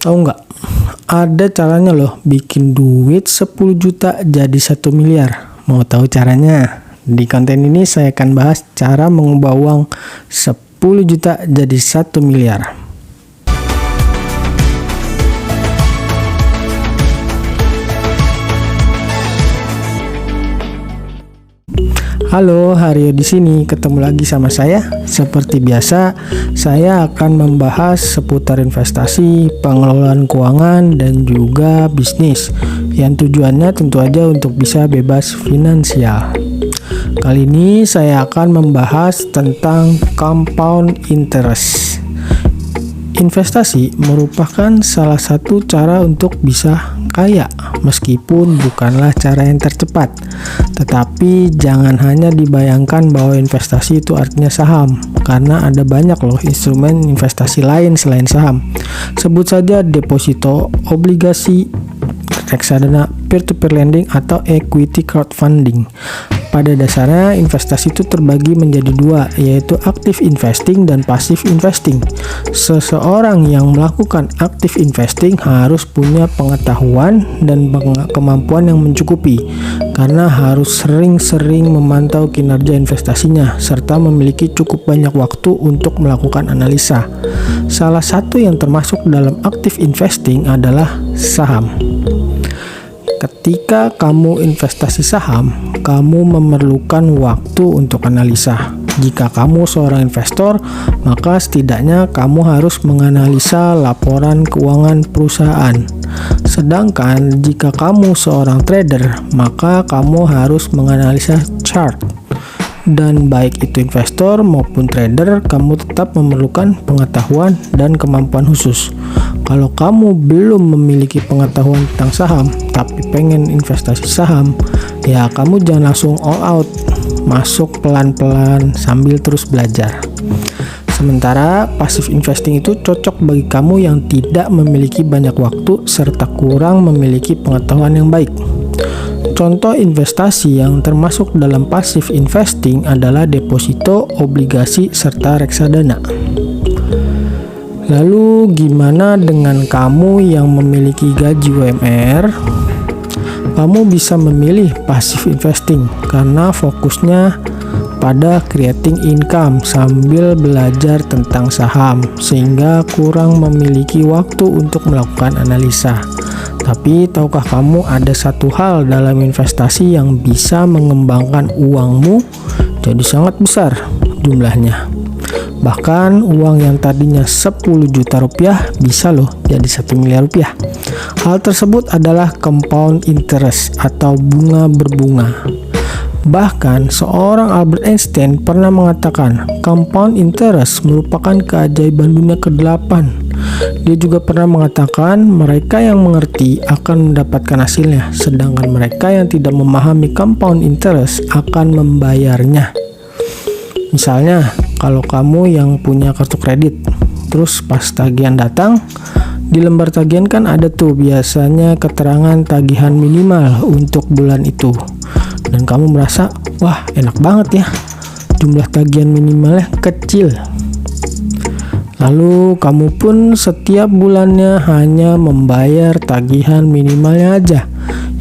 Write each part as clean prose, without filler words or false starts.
Tahu nggak? Ada caranya loh bikin duit 10 juta jadi 1 miliar. Mau tahu caranya? Di konten ini saya akan bahas cara mengubah uang 10 juta jadi 1 miliar. Halo, Haryo di sini. Ketemu lagi sama saya. Seperti biasa, saya akan membahas seputar investasi, pengelolaan keuangan, dan juga bisnis. Yang tujuannya tentu aja untuk bisa bebas finansial. Kali ini saya akan membahas tentang compound interest. Investasi merupakan salah satu cara untuk bisa kaya, meskipun bukanlah cara yang tercepat. Tetapi jangan hanya dibayangkan bahwa investasi itu artinya saham, karena ada banyak loh instrumen investasi lain selain saham. Sebut saja deposito, obligasi, reksadana, peer-to-peer lending, atau equity crowdfunding. Pada dasarnya investasi itu terbagi menjadi dua, yaitu active investing dan passive investing. Seseorang yang melakukan active investing harus punya pengetahuan dan kemampuan yang mencukupi, karena harus sering-sering memantau kinerja investasinya serta memiliki cukup banyak waktu untuk melakukan analisa. Salah satu yang termasuk dalam active investing adalah saham. Ketika kamu investasi saham, kamu memerlukan waktu untuk analisa. Jika kamu seorang investor, maka setidaknya kamu harus menganalisa laporan keuangan perusahaan. Sedangkan jika kamu seorang trader, maka kamu harus menganalisa chart. Dan baik itu investor maupun trader, kamu tetap memerlukan pengetahuan dan kemampuan khusus. Kalau kamu belum memiliki pengetahuan tentang saham, tapi pengen investasi saham, ya kamu jangan langsung all out, masuk pelan-pelan sambil terus belajar. Sementara passive investing itu cocok bagi kamu yang tidak memiliki banyak waktu serta kurang memiliki pengetahuan yang baik. Contoh investasi yang termasuk dalam passive investing adalah deposito, obligasi, serta reksadana. Lalu gimana dengan kamu yang memiliki gaji UMR? Kamu bisa memilih passive investing karena fokusnya pada creating income sambil belajar tentang saham, sehingga kurang memiliki waktu untuk melakukan analisa. Tapi tahukah kamu ada satu hal dalam investasi yang bisa mengembangkan uangmu jadi sangat besar jumlahnya. Bahkan uang yang tadinya 10 juta rupiah bisa loh jadi 1 miliar rupiah. Hal tersebut adalah compound interest atau bunga berbunga. Bahkan seorang Albert Einstein pernah mengatakan compound interest merupakan keajaiban dunia ke-8. Dia juga pernah mengatakan mereka yang mengerti akan mendapatkan hasilnya, sedangkan mereka yang tidak memahami compound interest akan membayarnya. Misalnya, kalau kamu yang punya kartu kredit, terus pas tagihan datang, di lembar tagihan kan ada tuh biasanya keterangan tagihan minimal untuk bulan itu. Dan kamu merasa, wah enak banget ya, jumlah tagihan minimalnya kecil. Lalu kamu pun setiap bulannya hanya membayar tagihan minimalnya aja.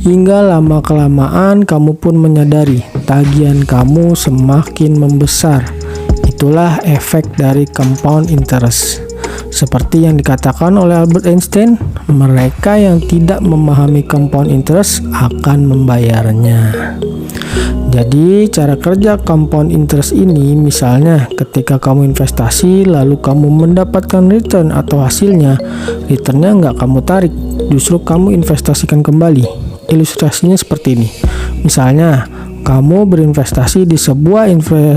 Hingga lama-kelamaan kamu pun menyadari tagihan kamu semakin membesar. Itulah efek dari compound interest. Seperti yang dikatakan oleh Albert Einstein, mereka yang tidak memahami compound interest akan membayarnya. Jadi cara kerja compound interest ini, misalnya ketika kamu investasi lalu kamu mendapatkan return atau hasilnya, returnnya nggak kamu tarik, justru kamu investasikan kembali. Ilustrasinya seperti ini. Misalnya kamu berinvestasi di sebuah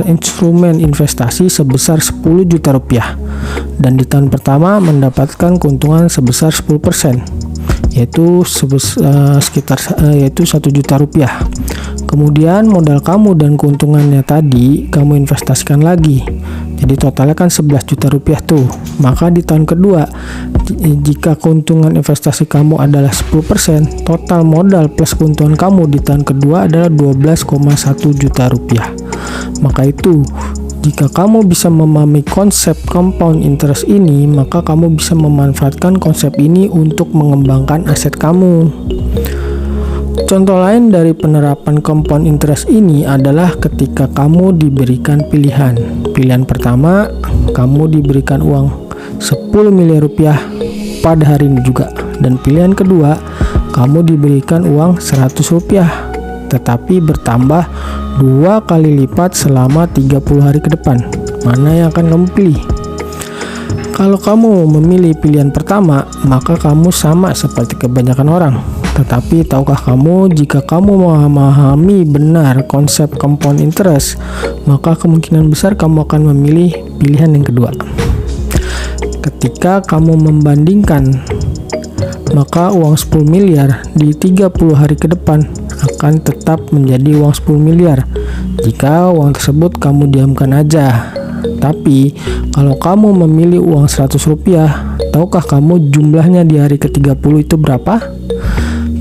instrumen investasi sebesar 10 juta rupiah dan di tahun pertama mendapatkan keuntungan sebesar 10%, yaitu sekitar 1 juta rupiah. Kemudian modal kamu dan keuntungannya tadi kamu investasikan lagi, jadi totalnya kan 11 juta rupiah tuh. Maka di tahun kedua, jika keuntungan investasi kamu adalah 10%, total modal plus keuntungan kamu di tahun kedua adalah 12,1 juta rupiah. Maka itu Jika kamu bisa memahami konsep compound interest ini, maka kamu bisa memanfaatkan konsep ini untuk mengembangkan aset kamu. Contoh lain dari penerapan compound interest ini adalah ketika kamu diberikan pilihan. Pilihan pertama, kamu diberikan uang 10 miliar rupiah pada hari ini juga. Dan pilihan kedua, kamu diberikan uang 100 rupiah, tetapi bertambah 2 kali lipat selama 30 hari ke depan. Mana yang akan kamu pilih? Kalau kamu memilih pilihan pertama, maka kamu sama seperti kebanyakan orang. Tetapi tahukah kamu, jika kamu memahami benar konsep compound interest, maka kemungkinan besar kamu akan memilih pilihan yang kedua. Ketika kamu membandingkan, maka uang 10 miliar di 30 hari ke depan akan tetap menjadi uang 10 miliar jika uang tersebut kamu diamkan aja. Tapi kalau kamu memilih uang 100 rupiah, tahukah kamu jumlahnya di hari ke-30 itu berapa?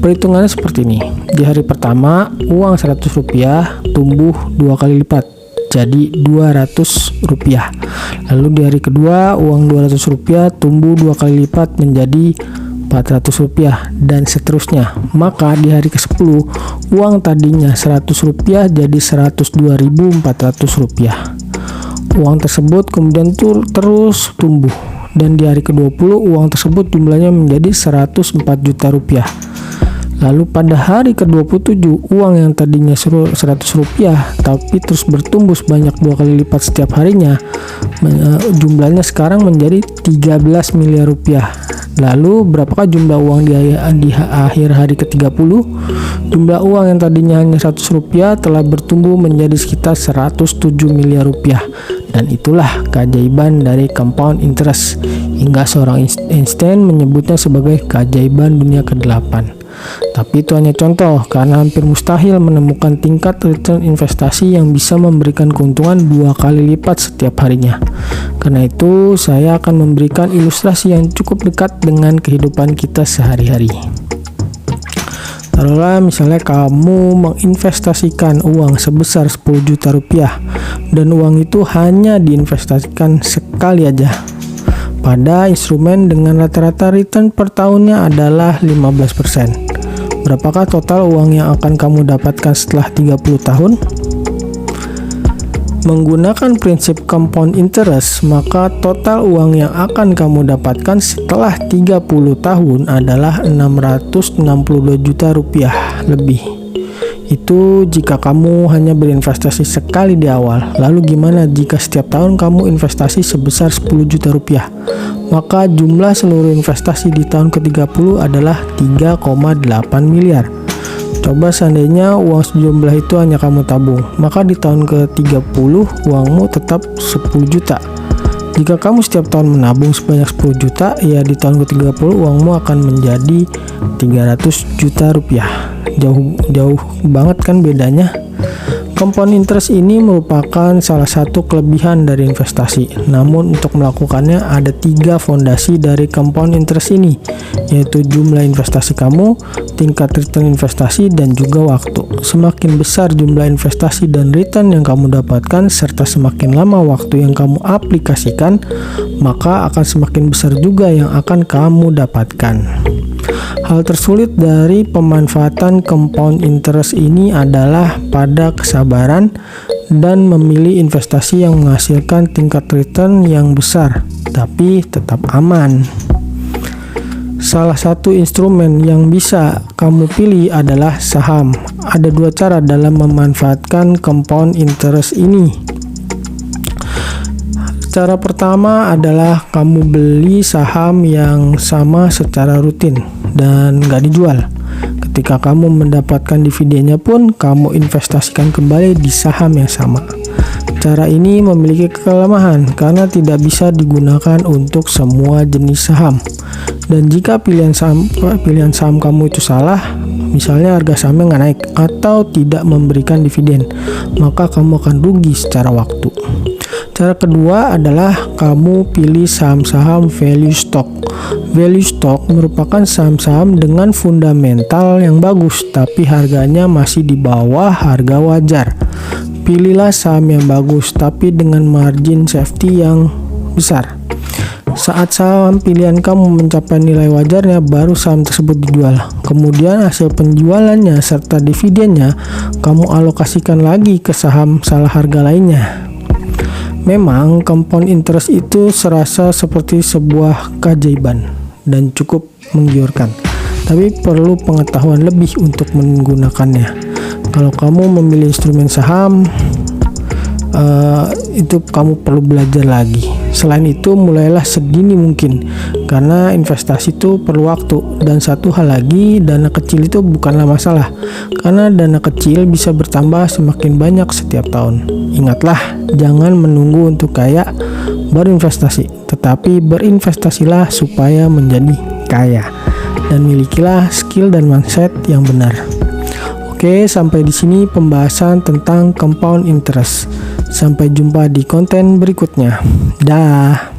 Perhitungannya seperti ini. Di hari pertama, uang 100 rupiah tumbuh 2 kali lipat, jadi 200 rupiah. Lalu di hari kedua, uang 200 rupiah tumbuh 2 kali lipat menjadi 400 rupiah, dan seterusnya. Maka di hari ke-10, uang tadinya 100 rupiah jadi 102.400 rupiah. Uang tersebut kemudian terus tumbuh, dan di hari ke-20 uang tersebut jumlahnya menjadi 104 juta rupiah. Lalu pada hari ke-27, uang yang tadinya 100 rupiah tapi terus bertumbuh sebanyak 2 kali lipat setiap harinya, jumlahnya sekarang menjadi 13 miliar rupiah. Lalu berapakah jumlah uang di akhir hari ke-30? Jumlah uang yang tadinya hanya 100 rupiah telah bertumbuh menjadi sekitar 107 miliar rupiah. Dan itulah keajaiban dari compound interest, hingga seorang Einstein menyebutnya sebagai keajaiban dunia ke-8. Tapi itu hanya contoh, karena hampir mustahil menemukan tingkat return investasi yang bisa memberikan keuntungan 2 kali lipat setiap harinya. Karena itu, saya akan memberikan ilustrasi yang cukup dekat dengan kehidupan kita sehari-hari. Taruhlah misalnya kamu menginvestasikan uang sebesar 10 juta rupiah, dan uang itu hanya diinvestasikan sekali aja pada instrumen dengan rata-rata return per tahunnya adalah 15%. Berapakah total uang yang akan kamu dapatkan setelah 30 tahun? Menggunakan prinsip compound interest, maka total uang yang akan kamu dapatkan setelah 30 tahun adalah 662 juta rupiah lebih. Itu jika kamu hanya berinvestasi sekali di awal. Lalu gimana jika setiap tahun kamu investasi sebesar 10 juta rupiah? Maka jumlah seluruh investasi di tahun ke-30 adalah 3,8 miliar. Coba seandainya uang sejumlah itu hanya kamu tabung, maka di tahun ke-30 uangmu tetap 10 juta. Jika kamu setiap tahun menabung sebanyak 10 juta, ya di tahun ke-30 uangmu akan menjadi 300 juta rupiah. Jauh banget kan bedanya. Compound interest ini merupakan salah satu kelebihan dari investasi. Namun untuk melakukannya ada 3 fondasi dari compound interest ini, yaitu jumlah investasi kamu, tingkat return investasi, dan juga waktu. Semakin besar jumlah investasi dan return yang kamu dapatkan, serta semakin lama waktu yang kamu aplikasikan, maka akan semakin besar juga yang akan kamu dapatkan. Hal tersulit dari pemanfaatan compound interest ini adalah pada kesabaran dan memilih investasi yang menghasilkan tingkat return yang besar, tapi tetap aman. Salah satu instrumen yang bisa kamu pilih adalah saham. Ada 2 cara dalam memanfaatkan compound interest ini. Cara pertama adalah kamu beli saham yang sama secara rutin dan nggak dijual. Ketika kamu mendapatkan dividennya pun, kamu investasikan kembali di saham yang sama. Cara ini memiliki kelemahan karena tidak bisa digunakan untuk semua jenis saham. Dan jika pilihan saham kamu itu salah, misalnya harga sahamnya nggak naik atau tidak memberikan dividen, maka kamu akan rugi secara waktu. Cara kedua adalah kamu pilih saham-saham value stock. Value stock merupakan saham-saham dengan fundamental yang bagus, tapi harganya masih di bawah harga wajar. Pilihlah saham yang bagus tapi dengan margin safety yang besar. Saat saham pilihan kamu mencapai nilai wajarnya, baru saham tersebut dijual. Kemudian hasil penjualannya serta dividennya kamu alokasikan lagi ke saham salah harga lainnya. Memang compound interest itu serasa seperti sebuah keajaiban dan cukup menggiurkan, tapi perlu pengetahuan lebih untuk menggunakannya. Kalau kamu memilih instrumen saham, itu kamu perlu belajar lagi. Selain itu, mulailah sedini mungkin, karena investasi itu perlu waktu. Dan satu hal lagi, dana kecil itu bukanlah masalah, karena dana kecil bisa bertambah semakin banyak setiap tahun. Ingatlah, jangan menunggu untuk kaya baru investasi, tetapi berinvestasilah supaya menjadi kaya, dan milikilah skill dan mindset yang benar. Oke, sampai di sini pembahasan tentang compound interest. Sampai jumpa di konten berikutnya. Dah.